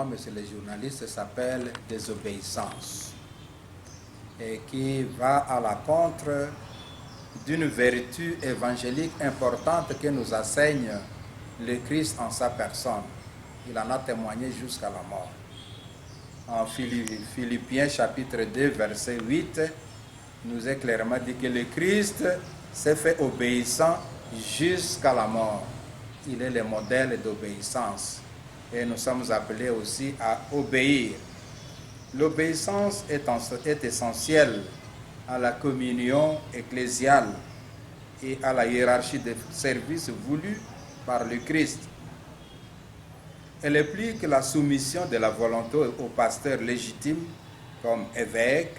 monsieur le journaliste, s'appelle désobéissance et qui va à l'encontre d'une vertu évangélique importante que nous enseigne le Christ en sa personne. Il en a témoigné jusqu'à la mort. En Philippiens chapitre 2, verset 8, nous est clairement dit que le Christ s'est fait obéissant jusqu'à la mort. Il est le modèle d'obéissance. Et nous sommes appelés aussi à obéir. L'obéissance est essentielle à la communion ecclésiale et à la hiérarchie des services voulus par le Christ. Elle implique la soumission de la volonté aux pasteurs légitimes comme évêques,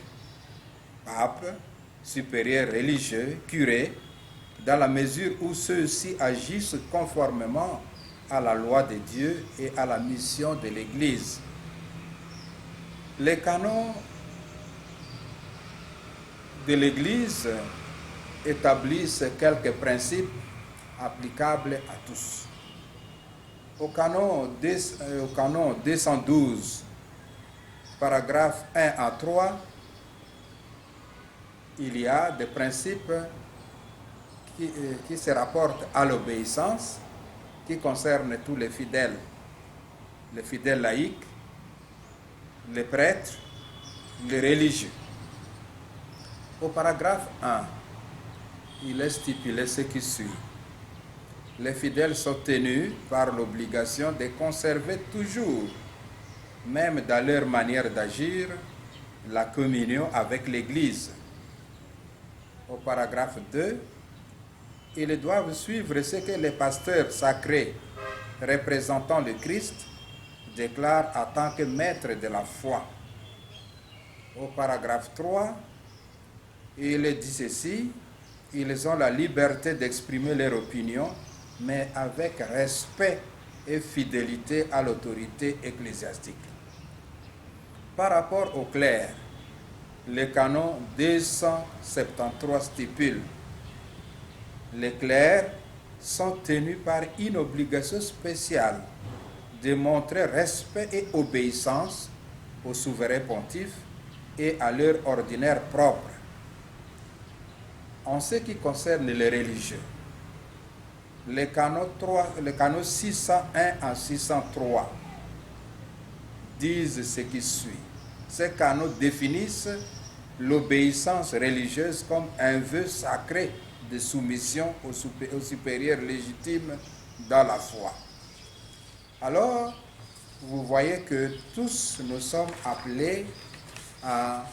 papes, supérieurs religieux, curés, dans la mesure où ceux-ci agissent conformément à la loi de Dieu et à la mission de l'Église. Les canons de l'Église établissent quelques principes applicables à tous. Au canon 212, paragraphes 1 à 3, il y a des principes qui se rapportent à l'obéissance, qui concernent tous les fidèles laïcs, les prêtres, les religieux. Au paragraphe 1, il est stipulé ce qui suit. Les fidèles sont tenus par l'obligation de conserver toujours, même dans leur manière d'agir, la communion avec l'Église. Au paragraphe 2, ils doivent suivre ce que les pasteurs sacrés représentant le Christ déclarent en tant que maître de la foi. Au paragraphe 3, il est dit ceci: ils ont la liberté d'exprimer leur opinion, mais avec respect et fidélité à l'autorité ecclésiastique. Par rapport au clerc, le canon 273 stipule: les clercs sont tenus par une obligation spéciale de montrer respect et obéissance au souverain pontife et à leur ordinaire propre. En ce qui concerne les religieux, les canons 601 à 603 disent ce qui suit. Ces canons définissent l'obéissance religieuse comme un vœu sacré de soumission au supérieur légitime dans la foi. Alors, vous voyez que tous nous sommes appelés à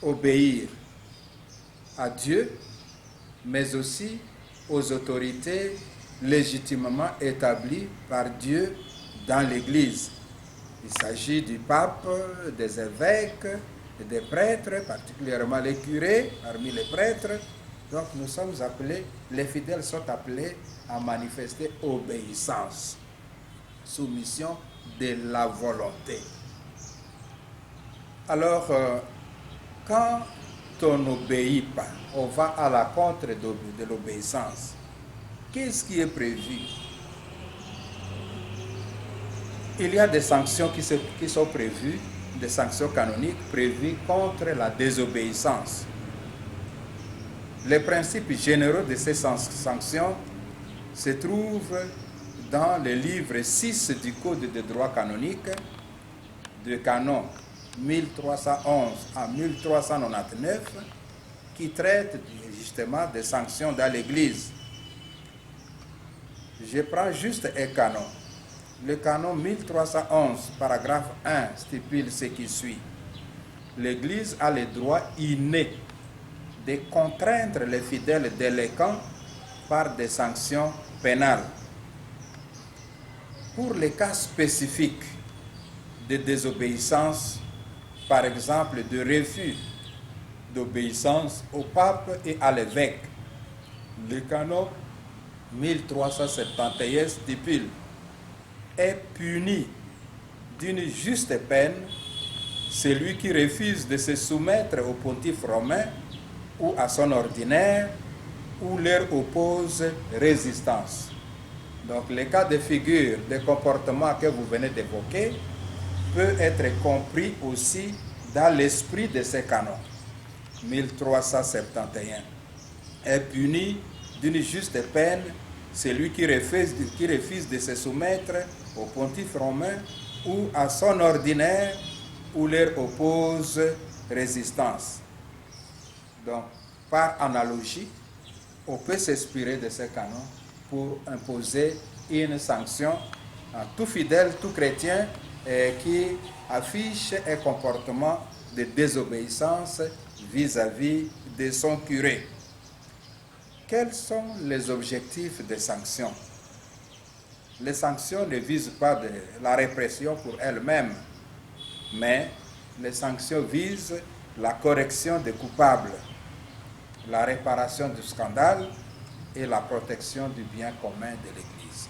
obéir à Dieu, mais aussi aux autorités légitimement établies par Dieu dans l'Église. Il s'agit du pape, des évêques, des prêtres, particulièrement les curés parmi les prêtres. Donc nous sommes appelés, les fidèles sont appelés à manifester obéissance, soumission de la volonté. Alors, quand on n'obéit pas, on va à la contre de l'obéissance. Qu'est-ce qui est prévu? Il y a des sanctions qui sont prévues, des sanctions canoniques prévues contre la désobéissance. Les principes généraux de ces sanctions se trouvent dans le livre 6 du Code de droit canonique, de canon 1311 à 1399, qui traite justement des sanctions dans l'Église. Je prends juste un canon. Le canon 1311, paragraphe 1, stipule ce qui suit. L'Église a le droit inné de contraindre les fidèles délinquants par des sanctions pénales. Pour les cas spécifiques de désobéissance, par exemple de refus d'obéissance au pape et à l'évêque, le canon 1371 stipule: est puni d'une juste peine celui qui refuse de se soumettre au pontife romain ou à son ordinaire ou leur oppose résistance. Donc les cas de figure, des comportements que vous venez d'évoquer peut être compris aussi dans l'esprit de ces canons. 1371 est puni d'une juste peine celui qui refuse de se soumettre au pontife romain ou à son ordinaire ou leur oppose résistance. Donc, par analogie, on peut s'inspirer de ces canons pour imposer une sanction à tout fidèle, tout chrétien qui affiche un comportement de désobéissance vis-à-vis de son curé. Quels sont les objectifs des sanctions? Les sanctions ne visent pas la répression pour elles-mêmes, mais les sanctions visent la correction des coupables, la réparation du scandale et la protection du bien commun de l'Église.